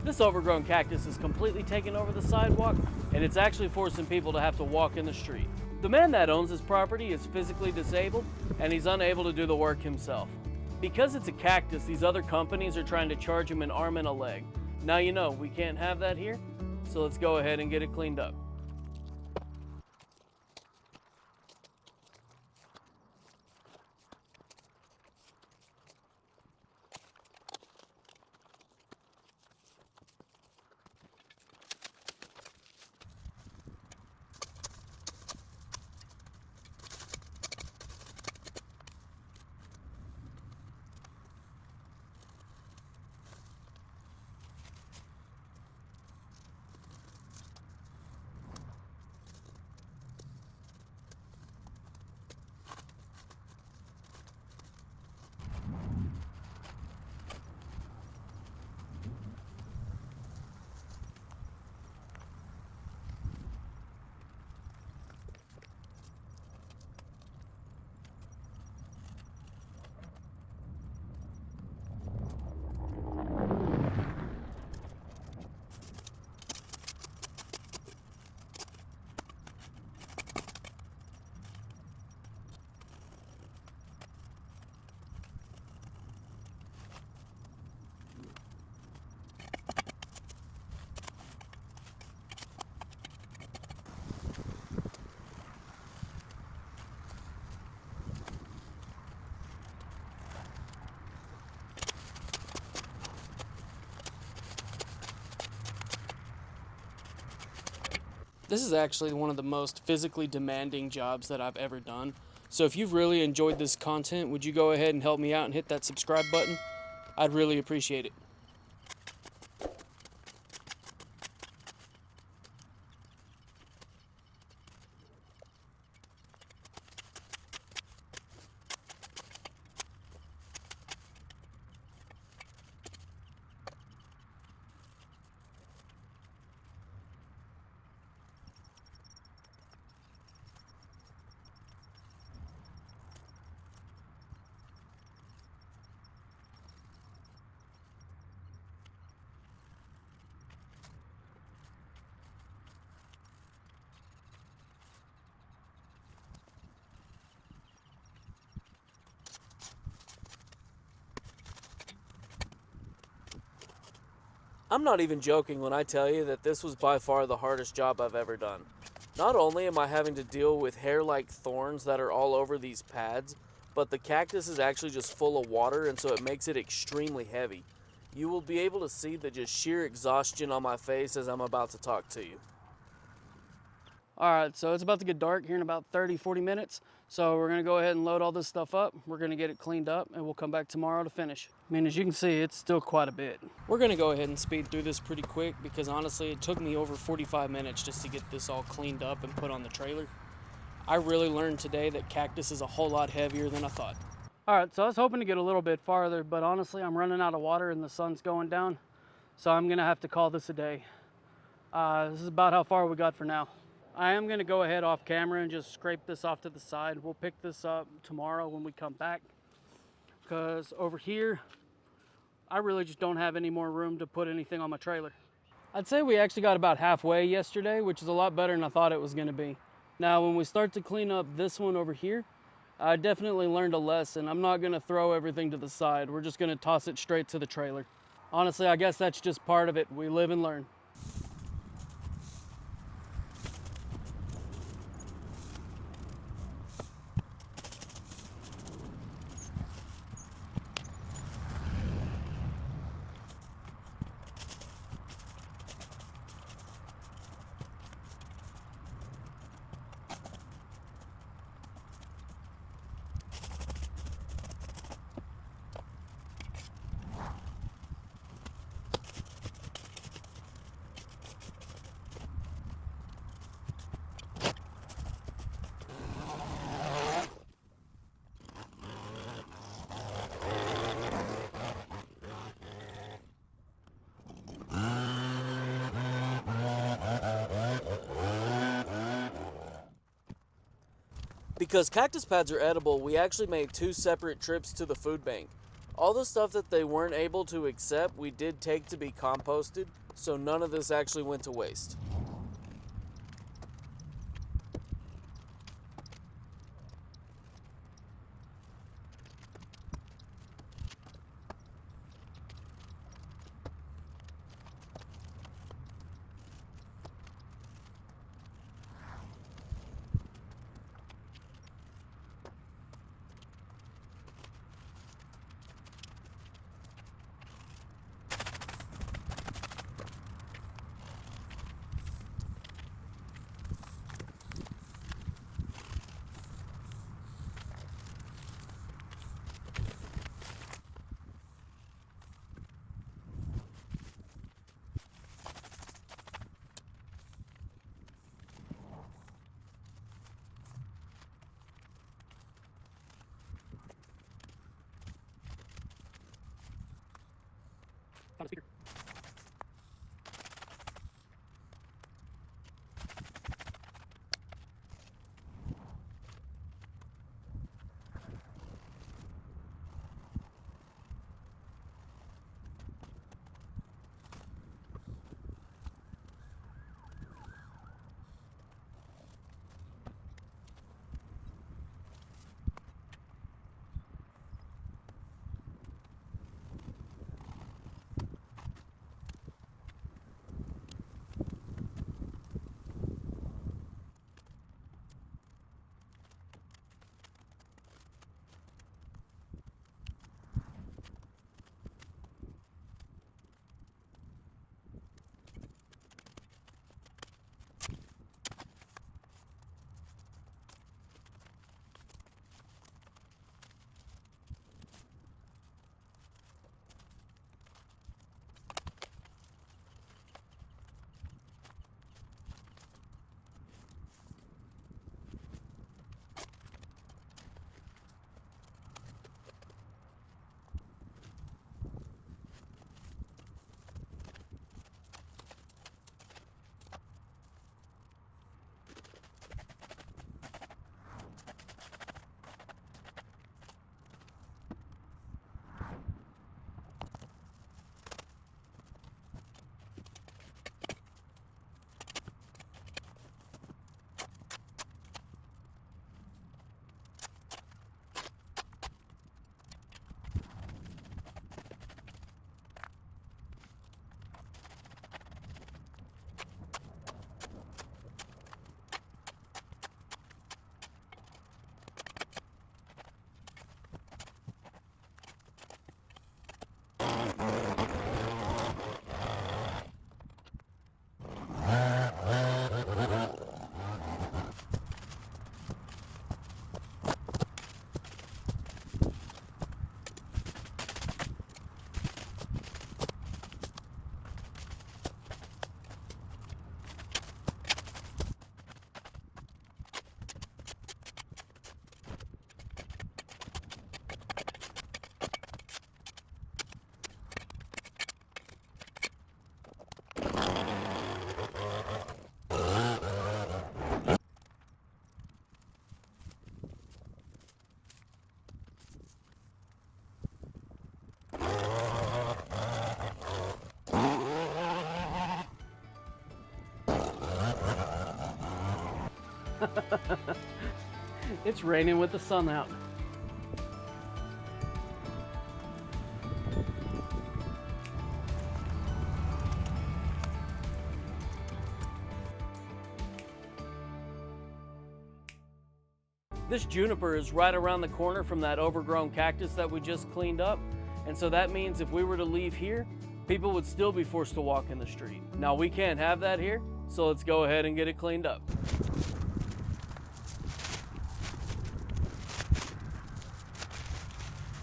This overgrown cactus is completely taking over the sidewalk, and it's actually forcing people to have to walk in the street. The man that owns this property is physically disabled, and he's unable to do the work himself. Because it's a cactus, these other companies are trying to charge him an arm and a leg. Now you know, we can't have that here, so let's go ahead and get it cleaned up. This is actually one of the most physically demanding jobs that I've ever done. So if you've really enjoyed this content, would you go ahead and help me out and hit that subscribe button? I'd really appreciate it. I'm not even joking when I tell you that this was by far the hardest job I've ever done. Not only am I having to deal with hair-like thorns that are all over these pads, but the cactus is actually just full of water, and so it makes it extremely heavy. You will be able to see the just sheer exhaustion on my face as I'm about to talk to you. Alright, so it's about to get dark here in about 30-40 minutes. So we're going to go ahead and load all this stuff up. We're going to get it cleaned up and we'll come back tomorrow to finish. I mean, as you can see, it's still quite a bit. We're going to go ahead and speed through this pretty quick because honestly, it took me over 45 minutes just to get this all cleaned up and put on the trailer. I really learned today that cactus is a whole lot heavier than I thought. Alright, so I was hoping to get a little bit farther, but honestly, I'm running out of water and the sun's going down. So I'm going to have to call this a day. This is about how far we got for now. I am going to go ahead off camera and just scrape this off to the side. We'll pick this up tomorrow when we come back. Because over here, I really just don't have any more room to put anything on my trailer. I'd say we actually got about halfway yesterday, which is a lot better than I thought it was going to be. Now, when we start to clean up this one over here, I definitely learned a lesson. I'm not going to throw everything to the side. We're just going to toss it straight to the trailer. Honestly, I guess that's just part of it. We live and learn. Because cactus pads are edible, we actually made 2 separate trips to the food bank. All the stuff that they weren't able to accept, we did take to be composted, so none of this actually went to waste. Found a speaker. It's raining with the sun out. This juniper is right around the corner from that overgrown cactus that we just cleaned up. And so that means if we were to leave here, people would still be forced to walk in the street. Now we can't have that here, so let's go ahead and get it cleaned up.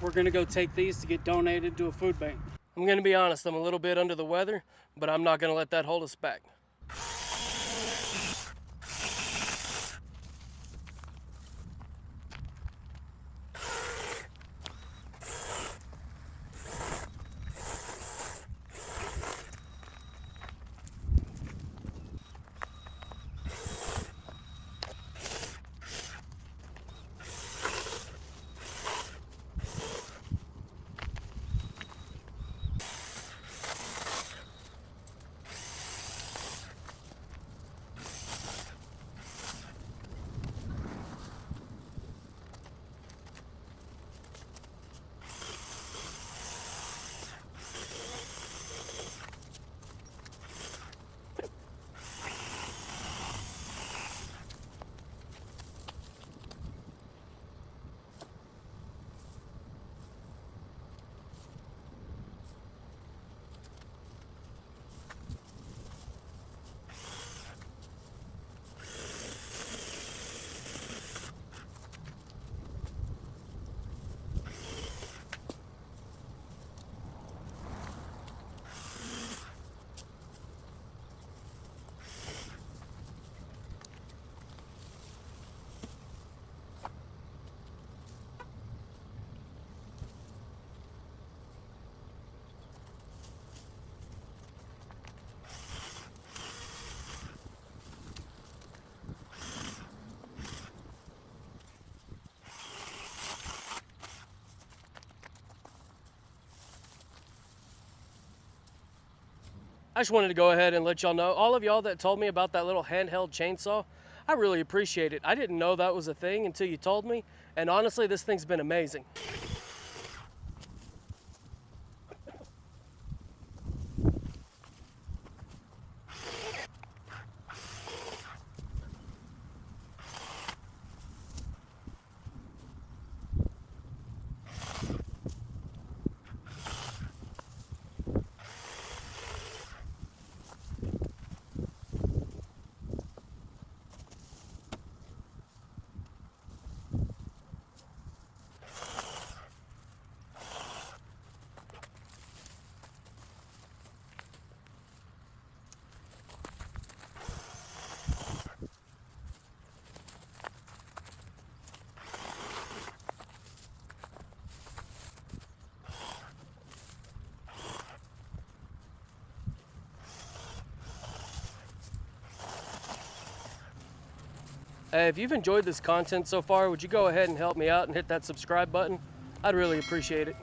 We're gonna go take these to get donated to a food bank. I'm gonna be honest, I'm a little bit under the weather, but I'm not gonna let that hold us back. I just wanted to go ahead and let y'all know, all of y'all that told me about that little handheld chainsaw, I really appreciate it. I didn't know that was a thing until you told me, and honestly, this thing's been amazing. Hey, if you've enjoyed this content so far, would you go ahead and help me out and hit that subscribe button? I'd really appreciate it.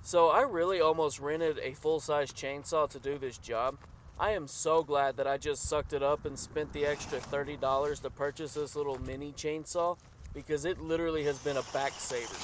So I really almost rented a full-size chainsaw to do this job. I am so glad that I just sucked it up and spent the extra $30 to purchase this little mini chainsaw, because it literally has been a back saver.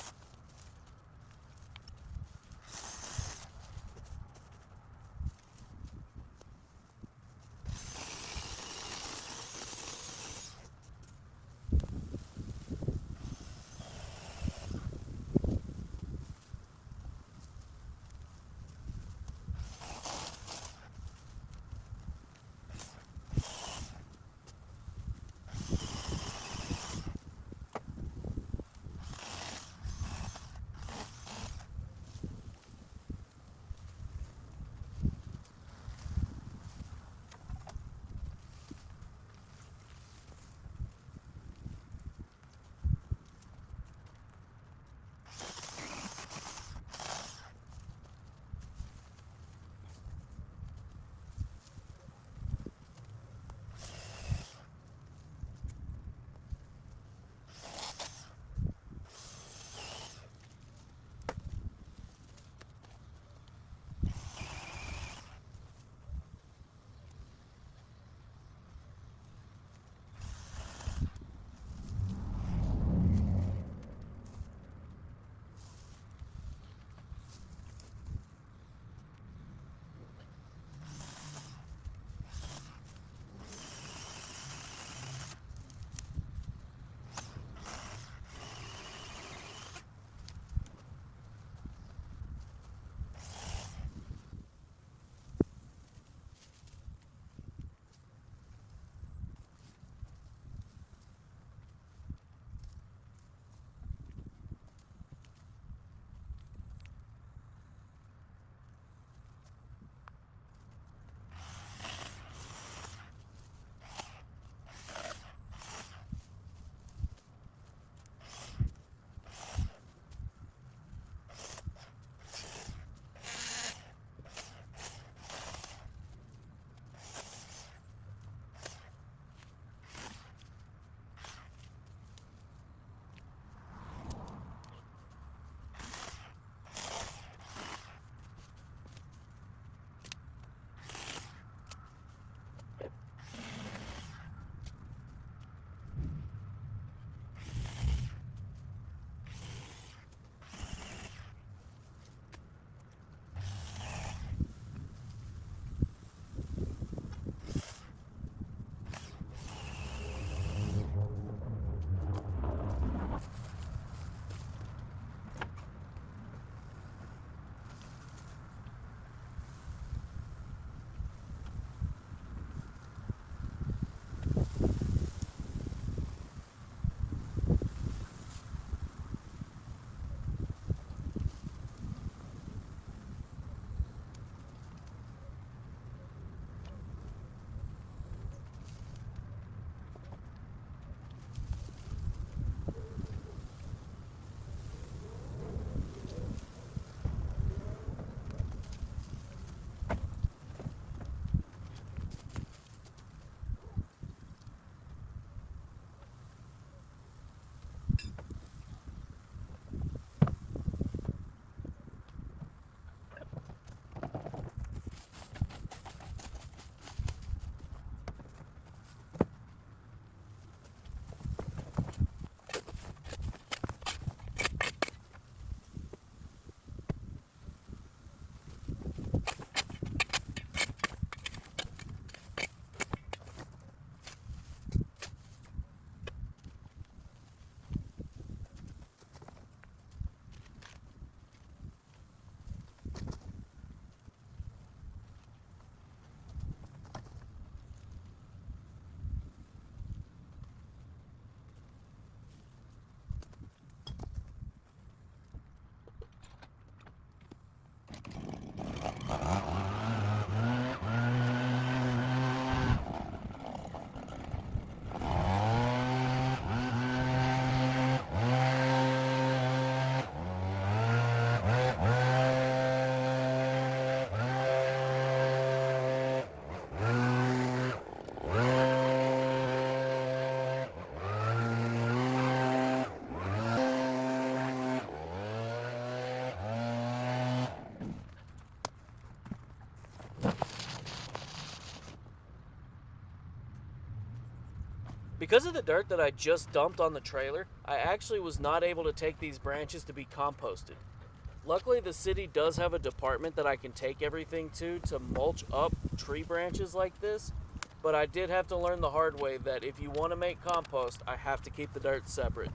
Because of the dirt that I just dumped on the trailer, I actually was not able to take these branches to be composted. Luckily, the city does have a department that I can take everything to mulch up tree branches like this, but I did have to learn the hard way that if you want to make compost, I have to keep the dirt separate.